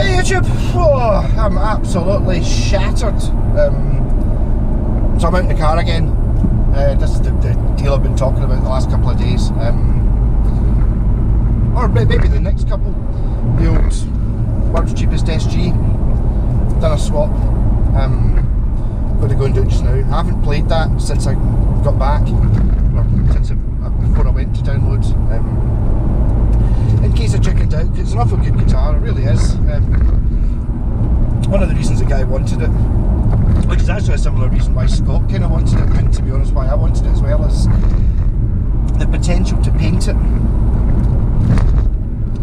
Hey YouTube! Oh, I'm absolutely shattered. So I'm out in the car again. This is the deal I've been talking about the last couple of days. Or maybe the next couple. The old world's cheapest SG. Done a swap. Going to go and do it just now. I haven't played that since I got back. Or since before I went to download. In case I chickened out, because it's an awful good guitar, it really is. One of the reasons the guy wanted it, which is actually a similar reason why Scott kind of wanted it, and to be honest why I wanted it as well, is the potential to paint it.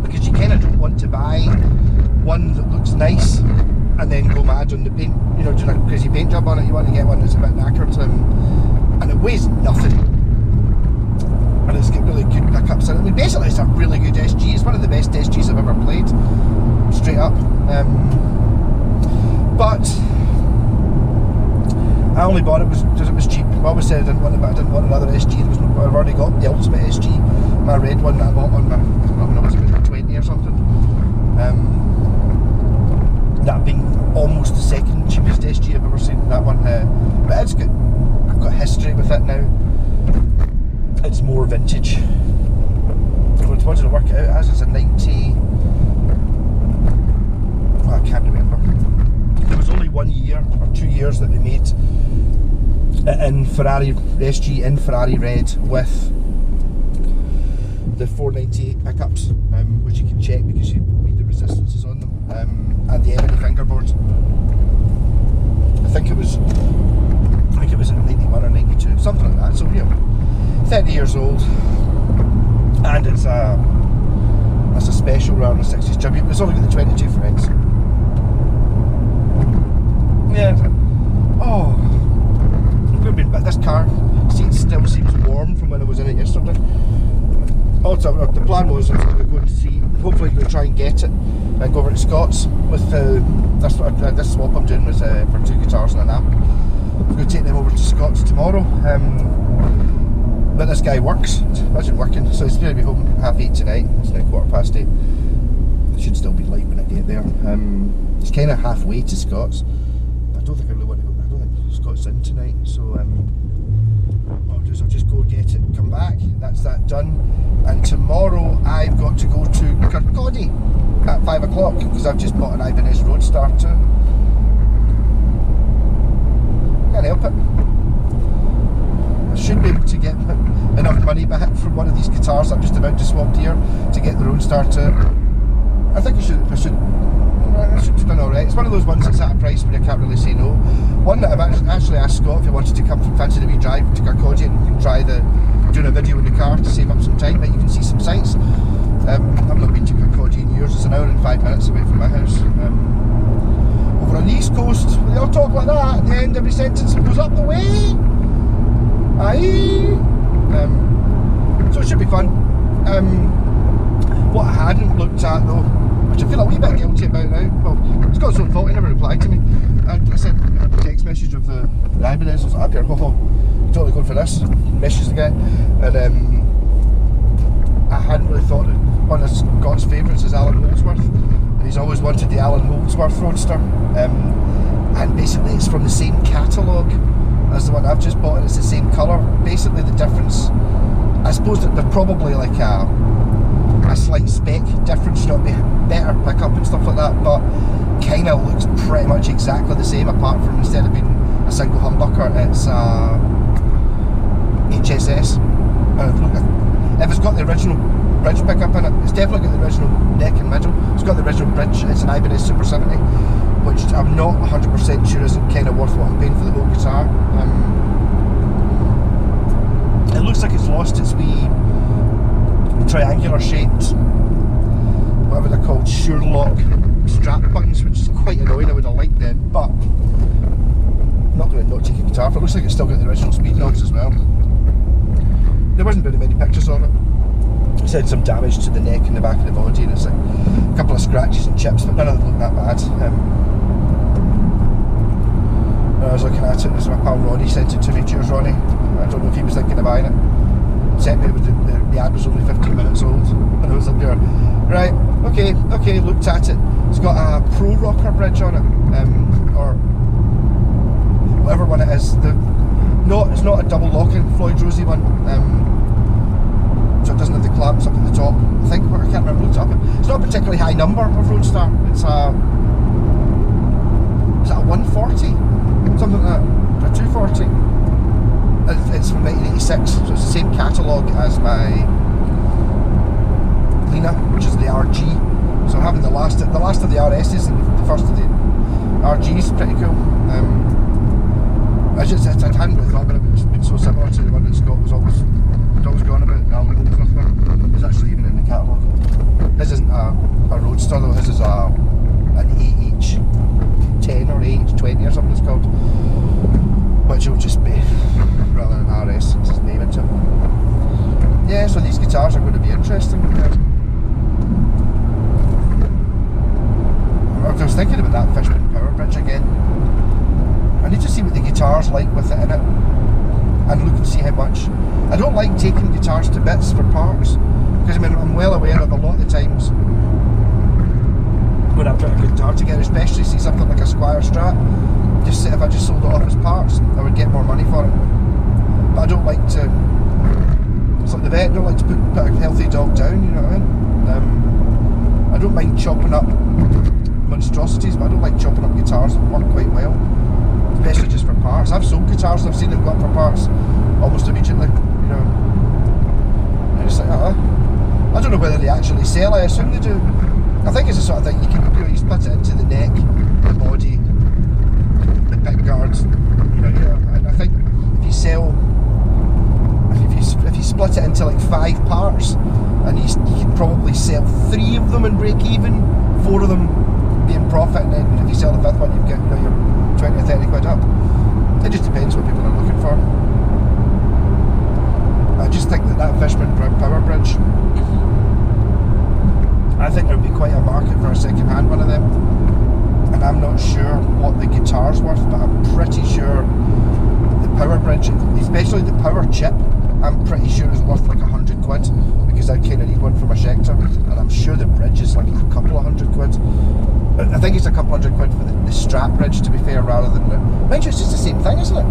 Because you kind of don't want to buy one that looks nice and then go mad on the paint, you know, doing a crazy paint job on it. You want to get one that's a bit knackered, and it weighs nothing. And it's got really good pickups in it. I mean, basically it's a really good SG. It's one of the best SGs I've ever played, straight up. But I only bought it because it was cheap. I always said I didn't want it, but I didn't want another SG. I've already got the ultimate SG, my red one that I bought on when I was about 20 or something. That being almost the second cheapest SG I've ever seen. That one, but it's good. I've got history with it now. It's more vintage. What did it work out as? It's a 90... Oh, I can't remember. There was only 1 year or 2 years that they made it in Ferrari, SG in Ferrari red with the 498 pickups, which you can check because you read the resistances on them, and the ebony fingerboard. I think it was a 91 or 92, something like that. So yeah. 30 years old, and it's a special rather than a 60s tribute, but it's only got the 22 frets. Yeah. Oh, but this car seat still seems warm from when I was in it yesterday. Also, the plan was I was going to go and see, hopefully going to try and get it and go over to Scott's with this swap I'm doing was for 2 guitars and an amp. I'm going to take them over to Scott's tomorrow. But this guy works, imagine working, so he's going to be home 8:30 tonight. It's now 8:15. It should still be light when I get there. It's kind of halfway to Scott's. I don't think I really want to go, I don't think Scott's in tonight, so what I'll do is I'll just go get it, come back, that's that done. And tomorrow I've got to go to Kirkcaldy at 5 o'clock because I've just bought an Ibanez Roadstar too. Can't help it. Should be able to get enough money back from one of these guitars I'm just about to swap here to get the Roadstar to. I think I should have done alright. It's one of those ones that's at a price where you can't really say no. One that I've actually asked Scott if he wanted to come from fancy the wee drive to Kirkcaldy and we can try doing a video in the car to save up some time, but you can see some sights. I've not been to Kirkcaldy in years. It's an hour and 5 minutes away from my house. Over on the east coast, they all talk like that at the end, every sentence goes up the way. Aye. So it should be fun. What I hadn't looked at though, which I feel a wee bit guilty about now, well, it's got its own fault, he never replied to me. I sent a text message of the Ibanez, I was like, up here, totally going for this, message the guy, and I hadn't really thought that one of Scott's favourites is Alan Holdsworth, and he's always wanted the Alan Holdsworth Roadster, and basically it's from the same catalogue as the one I've just bought, and it's the same colour. Basically the difference, I suppose that they're probably like a slight spec difference, you know, better pickup and stuff like that, but kind of looks pretty much exactly the same, apart from instead of being a single humbucker, it's HSS. If it's got the original bridge pickup in it, it's definitely got the original neck and middle. It's got the original bridge. It's an Ibanez Super 70, which I'm not 100% sure isn't kind of worth what I'm paying for the whole guitar. It looks like it's lost its wee triangular shaped, whatever they're called, Sure-Lock strap buttons, which is quite annoying. I would have liked them, but I'm not going to not take a guitar for it. Looks like it's still got the original speed knobs as well. There wasn't very many pictures of it. It said some damage to the neck and the back of the body, and it's like a couple of scratches and chips, but none of them look that bad. When I was looking at it, there's my pal Ronnie sent it to me. Cheers, Ronnie. I don't know if he was thinking of buying it. upset me when the ad was only 15 minutes old when I was up there. Right, okay, looked at it. It's got a Pro Rocker bridge on it, or whatever one it is. It's not a double locking Floyd Rossi one, so it doesn't have the clamps up at the top. I think, I can't remember, looked up. It's not a particularly high number of Roadster. It's a 140? Something like that, or 240. It's from 1986, so it's the same catalogue as my Lena, which is the RG. So having the last of the RS's and the first of the RGs is pretty cool. I hadn't really thought about it, but it's been so similar to the one that Scott was always going about. It's actually even in the catalogue. This isn't a Roadster though, this is an AH10 or AH20 or something it's called, which will just be, rather than RS, it's his name into it. Yeah, so these guitars are going to be interesting. I was thinking about that Fishman Power Bridge again. I need to see what the guitar's like with it in it, and look and see how much. I don't like taking guitars to bits for parts, because I mean, I'm well aware of a lot of the times when I put a guitar together, especially see something like a Squire Strat, if I just sold it off as parts, I would get more money for it. But I don't like to, it's like the vet, I don't like to put a healthy dog down, you know what I mean? I don't mind chopping up monstrosities, but I don't like chopping up guitars that work quite well, especially just for parts. I've sold guitars and I've seen them go up for parts almost immediately, you know. And it's like, I don't know whether they actually sell, I assume they do. I think it's the sort of thing you split it into the neck, the body, the pick guards, and I think if you sell, if you split it into like 5 parts, and you can probably sell 3 of them and break even, 4 of them being profit, and then if you sell the 5th one, you get your 20 or 30 quid up. It just depends what people are looking for. I just think that Fishman Power Bridge, I think there would be quite a market for a second-hand one of them, and I'm not sure what the guitar's worth, but I'm pretty sure the Power Bridge, especially the power chip, I'm pretty sure is worth like 100 quid, because I kind of need one for my Schecter, and I'm sure the bridge is like a couple of £100. I think it's a couple £100 for the strap bridge, to be fair, rather than the... Mind you, it's just the same thing, isn't it?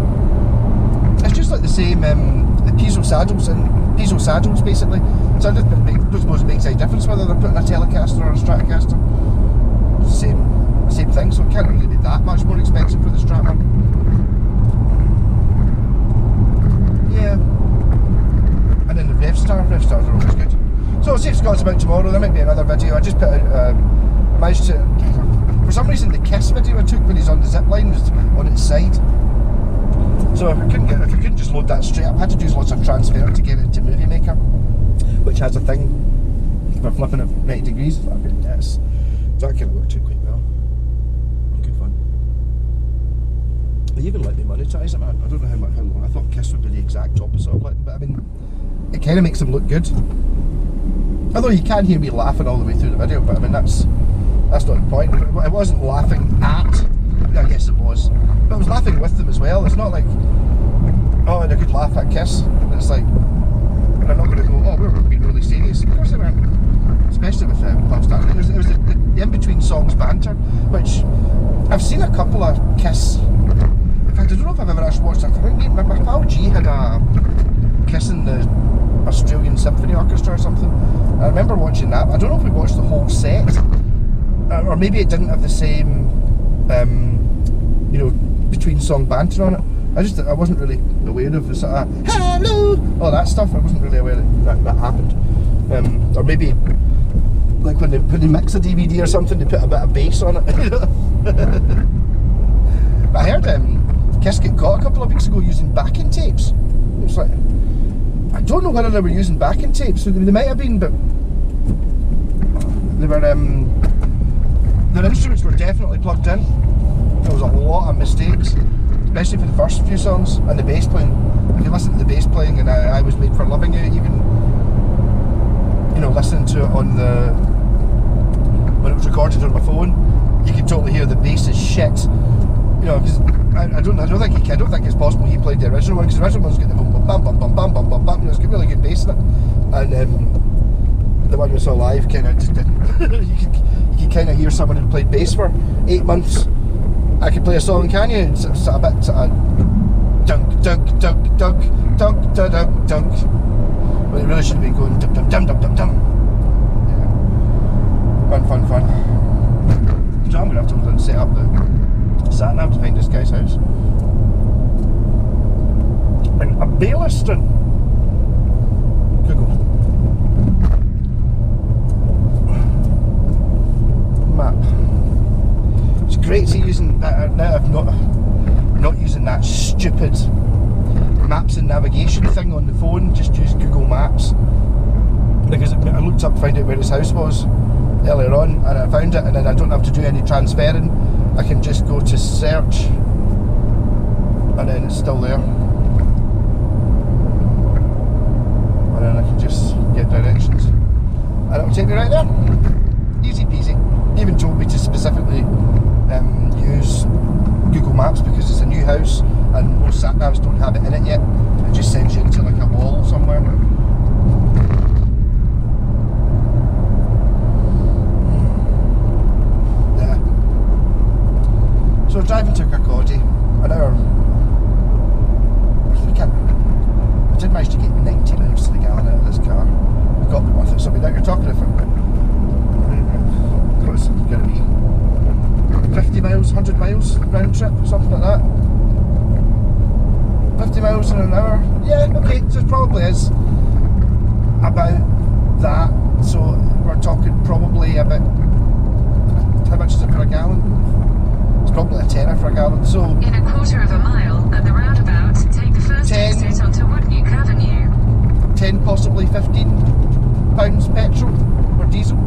It's just like the same, the piezo saddles basically. So I don't suppose it makes any difference whether they're putting a Telecaster or a Stratocaster. It's the same thing, so it can't really be that much more expensive for the Strat one. Yeah. And then the Revstars are always good. So I'll see if Scott's about tomorrow. There might be another video. I just put out, managed to, for some reason the Kiss video I took when he's on the zip line was on its side. So if I couldn't just load that straight up, I had to do lots of transfer to get it to Movie Maker, which has a thing for flipping it 90 degrees. Yes. So that kind of worked out quite well. Good fun. They even let me monetize it, man. I don't know how long. I thought Kiss would be the exact opposite of it, but I mean, it kind of makes them look good. Although you can hear me laughing all the way through the video, but I mean that's not the point. I wasn't laughing at. I guess it was, but I was laughing with them as well. It's not like, oh, and I could laugh at Kiss. It's like, and I'm not going to go, oh, we're being really serious. Of course they weren't. Especially with Bob Stanley. It was the in-between songs banter, which I've seen a couple of Kiss. In fact, I don't know if I've ever actually watched it. I think my pal G had a Kiss in the Australian Symphony Orchestra or something. I remember watching that. I don't know if we watched the whole set, or maybe it didn't have the same, between song banter on it. I wasn't really aware of the sort of hello, all that stuff. I wasn't really aware that happened. Or maybe like when they mix a DVD or something, they put a bit of bass on it. But I heard Kiss get caught a couple of weeks ago using backing tapes. It was like, I don't know whether they were using backing tapes. They might have been, but they were. Their instruments were definitely plugged in. There was a lot of mistakes, especially for the first few songs, and the bass playing. If you listen to the bass playing, and I Was Made for Loving You, even listening to it on when it was recorded on my phone, you could totally hear the bass is shit. know, because I don't think it's possible he played the original one, because the original one's got the bum bum bum bum bum bum bum bum. You know, it's got really good bass in it, and the one we saw live kind of just didn't. you could kind of hear someone who played bass for 8 months. I could play a song, can you? It's a bit dunk dunk dunk dunk dunk dunk dunk dunk. But it really should have been going dum dum dum dum dum dum. Yeah. Fun. So I'm gonna have to go and set up the sat nav to find this guy's house. And a Bailliston. Google map. It's great to using now. I'm not using that stupid maps and navigation thing on the phone. Just use Google Maps, because I looked up to find out where his house was earlier on, and I found it, and then I don't have to do any transferring. I can just go to search, and then it's still there, and then I can just get directions, and it'll take me right there. Easy peasy. He even told me to specifically use Google Maps because it's a new house and most sat navs don't have it in it yet. It just sends you into like a wall somewhere. Yeah. So driving to Kirkcaldy, an hour. I did manage to get 90 miles to the gallon out of this car. I've got me worth it. So now you're talking about what's it going to be? 50 miles, 100 miles round trip, something like that. 50 miles in an hour. Yeah, okay, so it probably is about that. So we're talking probably about, how much is it for a gallon? It's probably a tenner for a gallon. So in a quarter of a mile at the roundabout, take the first exit onto Woodnuke Avenue. 10, possibly 15 pounds petrol or diesel.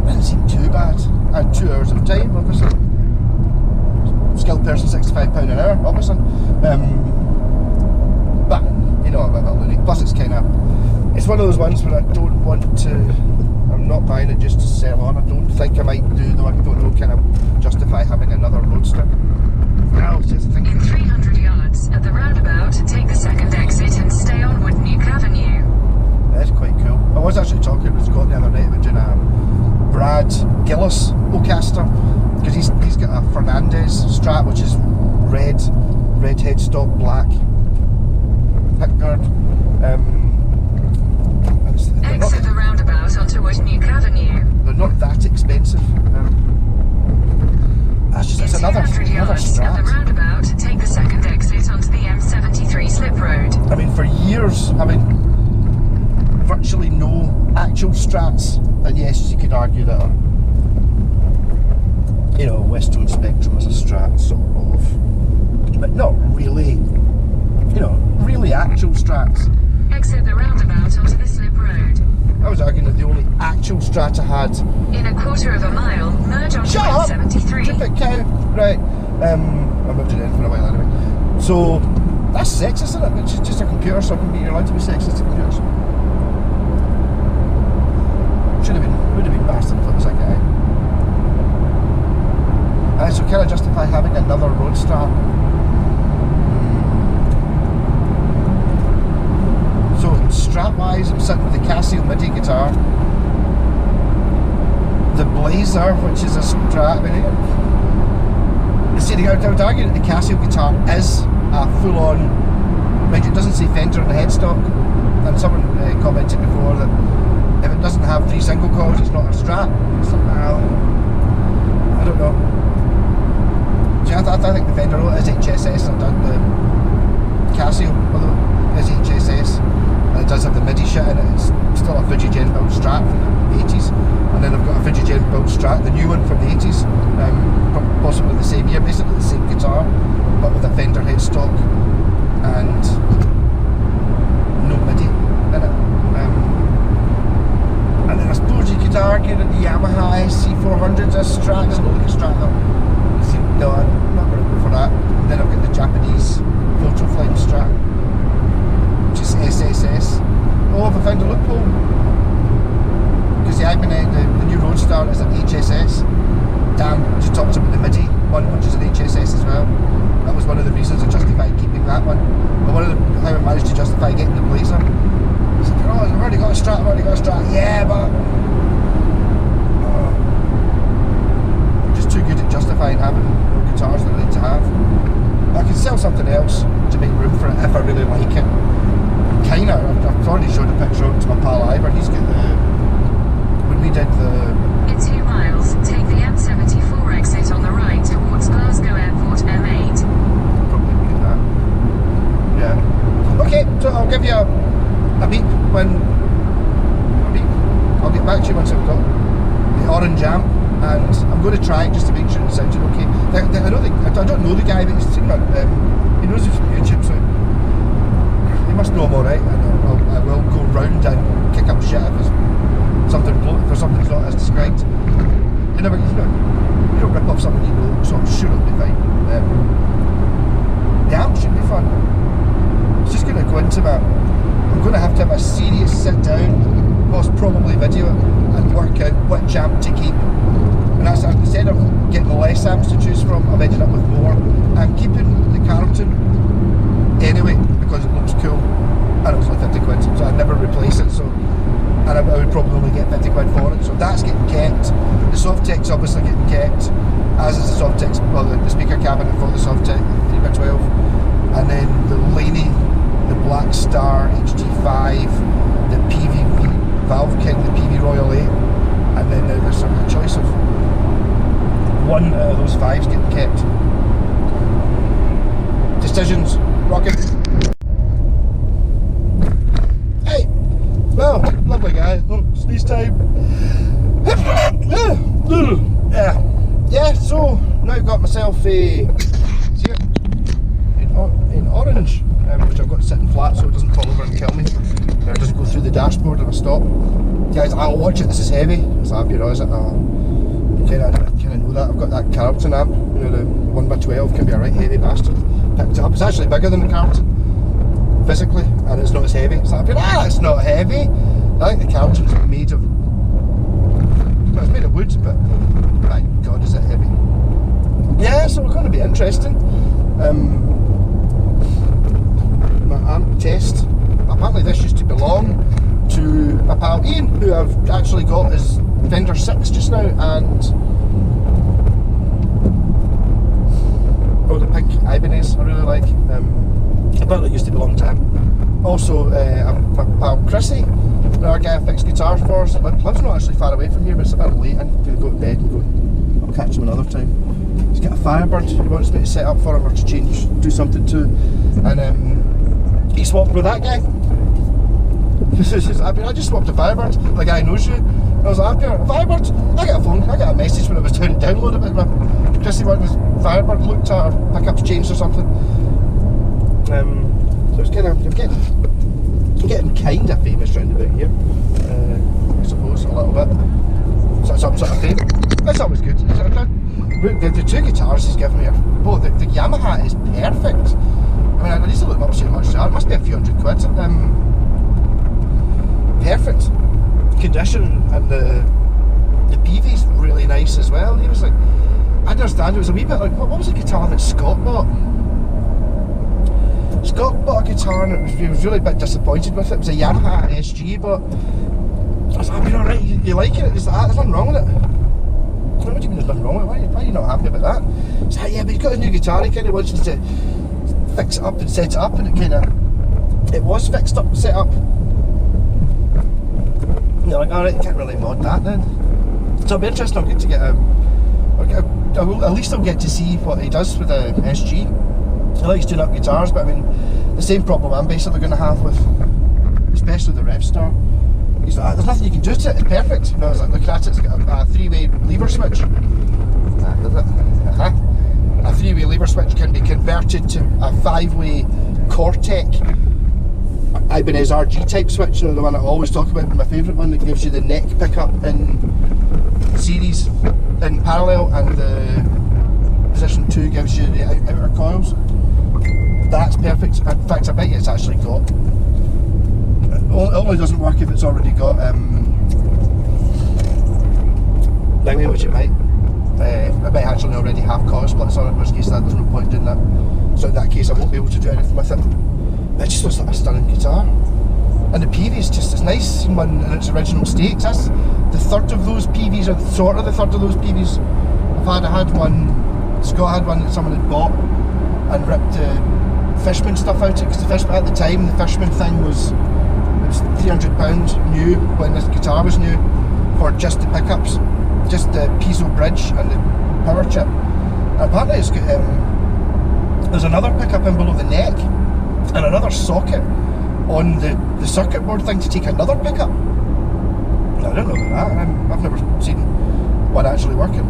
Doesn't seem too bad. And 2 hours of time, obviously. Skilled person, £65 an hour, obviously. But you know, I'm a bit loony. Plus, it's kind of, it's one of those ones where I don't want to. I'm not buying it just to sell on. I don't think I might do, though. I don't know, kind of justify having another roadster. No, it's just thinking. In 300 yards at the roundabout, take the second exit and stay on Woodnuke Avenue. That's quite cool. I was actually talking with Scott the other night about doing a Brad Gillis Ocaster, because he's got a Fernandez Strat, which is red headstock, black pickguard. Exit the roundabout onto Woodnuke Avenue. They're not that expensive. That's just, it's another Strat. At the roundabout, take the second exit onto the M73 slip road. I mean, for years, virtually no actual Strats, and yes, you could argue that you know, Western Spectrum is a Strat, sort of, but not really, you know, really actual Strats. Exit the roundabout onto the slip road. I was arguing that the only actual Strat I had. In a quarter of a mile, merge onto M73. Stupid cow. Right. I'm not doing it for a while anyway. So that's sexist, isn't it? It's just a computer, so you're allowed to be sexist to computers. Would have been bastard if it was a guy. So can I justify having another Roadster? So Strat-wise, I'm sitting with the Casio MIDI guitar, the Blazer, which is a Strat. I would argue that the Casio guitar is a full-on. Mind you, it doesn't say Fender on the headstock, and someone commented before that if it doesn't have 3 single coils, it's not a Strat. It's like, I don't know. See, I think the Fender is HSS, and the Casio, although it is HSS, and it does have the MIDI shit in it. It's still a Fujigen built Strat from the 80s, and then I've got a Fujigen built Strat, the new one from the 80s, possibly the same year, basically the same guitar, but with a Fender headstock and no MIDI in it. And then I suppose you could argue that the Yamaha SC400 is a Strat. Doesn't look like a Strat though. No, I'm not going to go for that. And then I've got the Japanese Flame Strat, which is SSS. Oh, have I found a loophole? Because the new Roadster is an HSS. Damn, I just talked about the MIDI. one, which is an HSS as well. That was one of the reasons I justified keeping that one. But one of the, how I managed to justify getting the Blazer. He's like, oh, I've already got a Strat, yeah, but I'm just too good at justifying having more guitars than I need to have. I can sell something else to make room for it if I really like it. Kinda, I've already showed a picture to my pal Ivor. He's got the, when we did the... In 2 miles, take the M74 exit on the right towards Glasgow Airport M8. Probably do that. Yeah. Okay, so I'll give you a beep when... I'll get back to you once I've got the orange amp, and I'm going to try it just to make sure it sounds okay. I don't know the guy, but he's seen he knows it from YouTube, so he must know him alright, and I will go round and kick up shit if there's something's not as described. You don't rip off something you know, so I'm sure it'll be fine. The amp should be fun. It's just going to go into that. I'm going to have a serious sit down, whilst probably video it, and work out which amp to keep. And that's, instead of getting less amps to choose from, I've ended up with more. I'm keeping the Carlton anyway because it looks cool, and it was like 50 quid, so I'd never replace it. So, and I would probably only get 50 quid for it. So that's getting kept. The Softtech's obviously getting kept, as is the Softtech, well, the speaker cabinet for the Softtech 3x12, and then the Laney, the Black Star HD5, the PV Valve King, the PV Royal 8, and then there's a choice of one out of those 5's getting kept. Decisions, rocking. Hey, well, lovely guy. Oh, sneeze time. Yeah. So now I've got myself a in orange, which I've got sitting flat so it doesn't fall over and kill me. It doesn't go through the dashboard if I stop. Guys, I'll watch it. This is heavy. It's like, you know, is it? Kind of know that. I've got that Carlton amp, you know, the 1x12 can be a right heavy bastard. Picked it up. It's actually bigger than the Carlton physically, and it's not as heavy. It's like, it's not heavy. I think the Carlton's made of, well, it's made of wood, but my God, is it heavy? Yeah, so it's going to be interesting. My amp test. Apparently, this used to belong to my pal Ian, who I've actually got his Fender 6 just now, and the pink Ibanez I really like. Apparently it used to belong to him. Also, my pal Chrissy, another guy I fix guitars for, lives not actually far away from here, but it's a bit late. I'm going to go to bed and go. I'll catch him another time. He's got a Firebird he wants me to set up for him, or to do something to, and he swapped with that guy. I just swapped a Firebird. The guy knows you. I was like, a Firebird? I got a message when it was down to download it. My Chrissy wanted his Firebird looked at, or pickup's changed or something. So it's kind of, I'm getting kind of famous round about here. I suppose, a little bit. So some sort of fame. That's always good. The two guitars he's given me are, the Yamaha is perfect. I mean, I need to look them up so much. It must be a few hundred quid. Perfect condition, and the PV's really nice as well. He was like, I understand it was a wee bit like, what was the guitar that Scott bought? Scott bought a guitar and he was really a bit disappointed with it. It was a Yamaha SG, but I was like, alright, you like it? He's like, there's nothing wrong with it. What do you mean there's nothing wrong with it? Why are you not happy about that? He's like, yeah, but he's got a new guitar, he kind of wants you to fix it up and set it up, and it was fixed up and set up. You're like, alright, you can't really mod that then. So it'll be interesting. I'll get to get at least I'll get to see what he does with the SG. He likes doing up guitars, but I mean, the same problem I'm basically going to have with, especially the Revstar. He's like, there's nothing you can do to it, it's perfect. And I was like, look at it, it's got a 3-way lever switch. Does it? A 3-way lever switch can be converted to a 5-way Cortec Ibanez RG type switch, you know, the one I always talk about, my favourite one, that gives you the neck pickup in series in parallel, and the position 2 gives you the outer coils. That's perfect. In fact, I bet you it's actually got, it only doesn't work if it's already got Langley, which it might. I might actually already have collar splits on it, in which case there's no point doing that. So in that case I won't be able to do anything with it. But it just looks like a stunning guitar. And the PV's just as nice in its original state. That's the third of those PVs, or sort of the third of those PVs I've had. I had one, Scott had one that someone had bought and ripped the Fishman stuff out of it, because the Fishman, at the time, the Fishman thing was, it was £300 new when this guitar was new, for just the pickups, just the piezo bridge and the power chip. And apparently it's got, there's another pickup in below the neck and another socket on the circuit board thing to take another pickup. I don't know about that. I've never seen one actually working.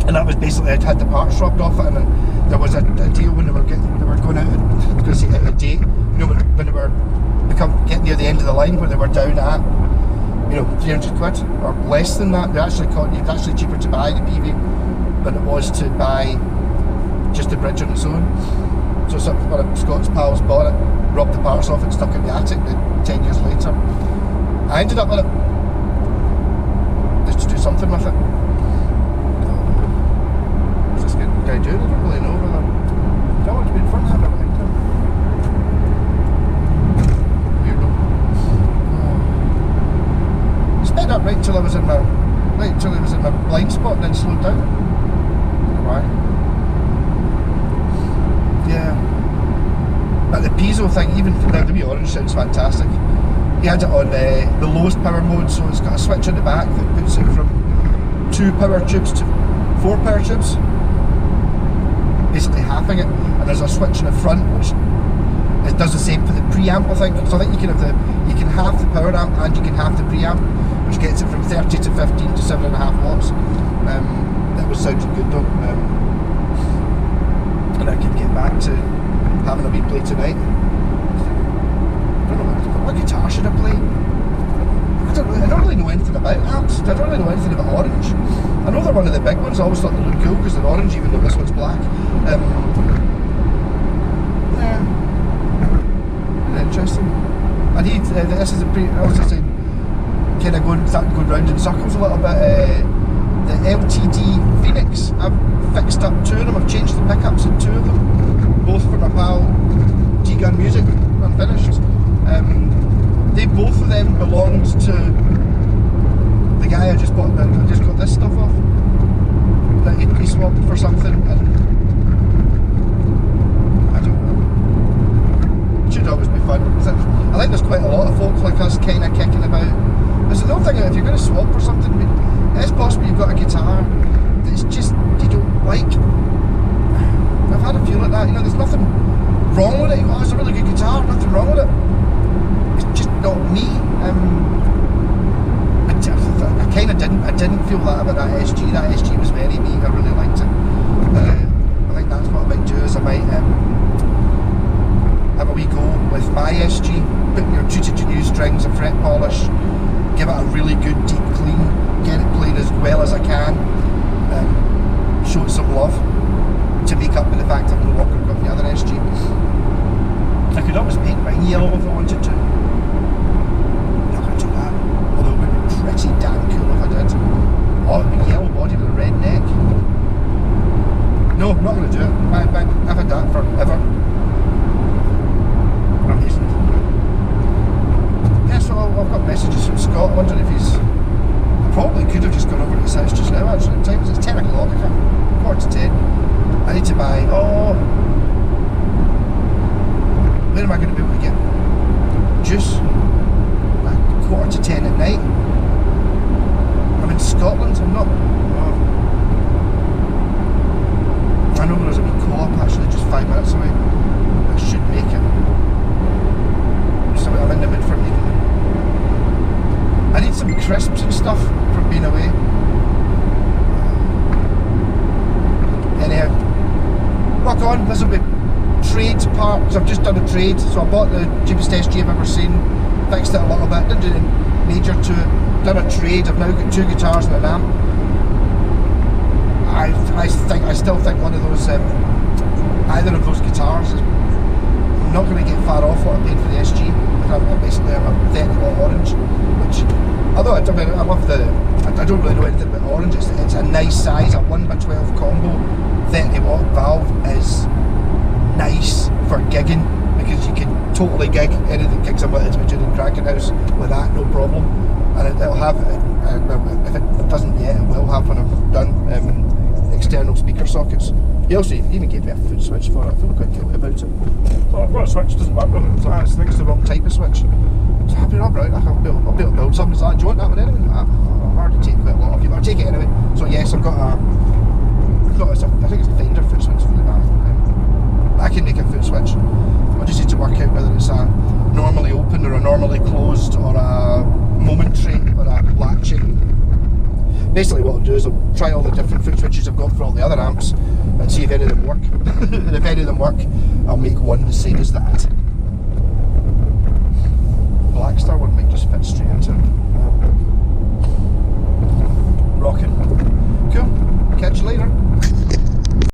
And that was basically, I'd had the parts robbed off it, and then there was a deal when they were going out and going to see a date, you know, when they were getting near the end of the line, where they were down at, you know, 300 quid or less than that. They actually it's actually cheaper to buy the PV than it was to buy just the bridge on its own. So one of Scott's pals bought it, robbed the parts off it, stuck it in the attic. 10 years later, I ended up with it, just to do something with it. What's this guy doing? I don't really know whether I want to be in front of him or behind him. Weirdo. Sped up right till I was in my blind spot, and then slowed down. I don't know why. Yeah. But the piezo thing, even now, the wee orange sounds fantastic. He had it on the lowest power mode, so it's got a switch on the back that puts it from 2 power tubes to 4 power tubes, basically halving it. And there's a switch in the front which it does the same for the preamp, I think. So I think you can halve the power amp and you can halve the preamp, which gets it from 30 to 15 to 7.5 watts. That was sounding good though. And I can get back to having a wee play tonight. I don't know, what guitar should I play? I don't really know anything about amps. I don't really know anything about orange. I know they're one of the big ones. I always thought they looked cool because they're orange, even though this one's black. Yeah, interesting. And this is I was just saying, kind of starting going round in circles a little bit. The LTD Phoenix, I've fixed up 2 of them. I've changed the pickups in 2 of them, both for my pal G-Gun Music, unfinished. Both of them belonged to the guy I just got this stuff off, that he swapped for something, and I don't know. It should always be fun. I think there's quite a lot of folk like us kind of kicking about. There's another thing, if you're going to swap for something, it's possible you've got a guitar that's just you don't like. I've had a few like that, you know, there's nothing wrong with it. You go, oh, it's a really good guitar, nothing wrong with it. It's just not me. I didn't feel that about that SG. That SG was very me. I really liked it. I think that's what I might do, is I might have a wee go with my SG, put your treated to new strings and fret polish, give it a really good deep clean, get it playing as well as I can, show it some love to make up for the fact I've no longer got the other SG. I could always paint mine yellow if I wanted to. Not going to do that, although it would be pretty damn cool if I did. Oh, it would be yellow body with a red neck. No, I'm not going to do it. I've had that forever. Amazing. Yeah, so I've got messages from Scott wondering if he's... I probably could have just gone over to his house just now actually. At times it's 10 o'clock, I can't. 9:45. I need to buy... Oh! Where am I going to be able to get juice at 9:45 at night? I'm in Scotland, I'm not... Oh. I know there's a wee co-op actually just 5 minutes away. I should make it. So I'm in the mood for making it. I need some crisps and stuff from being away. Anyhow, rock on. This will be trade part, because I've just done a trade. So I bought the cheapest SG I've ever seen, fixed it a little bit, didn't do anything major to it, done a trade. I've now got 2 guitars and an amp. I still think one of those, either of those guitars is I'm not going to get far off what I paid for the SG. Basically, I'm a 30 watt orange, which, although I love the, I don't really know anything about orange. It's a nice size. A 1x12 combo 30 watt valve is nice for gigging, because you can totally gig anything gigs about it during Kraken House with that, no problem. And it'll have, well, if it doesn't yet, it will have when I've done external speaker sockets. He also even gave me a foot switch for it. I feel quite guilty about it. So I've got a switch, doesn't work with it. So I think it's the wrong type of switch. So I'll be alright, I'll be able to build something. So do you want that one anyway? I've already taken quite a lot of you, but I'll take it anyway. So yes, I've got a, I think it's a Fender foot switch for that. I can make a foot switch. I just need to work out whether it's a normally open or a normally closed or a momentary or a latching. Basically what I'll do is I'll try all the different foot switches I've got for all the other amps and see if any of them work. And if any of them work, I'll make one the same as that. Blackstar one might just fit straight into it. Rocking. Cool. Catch you later.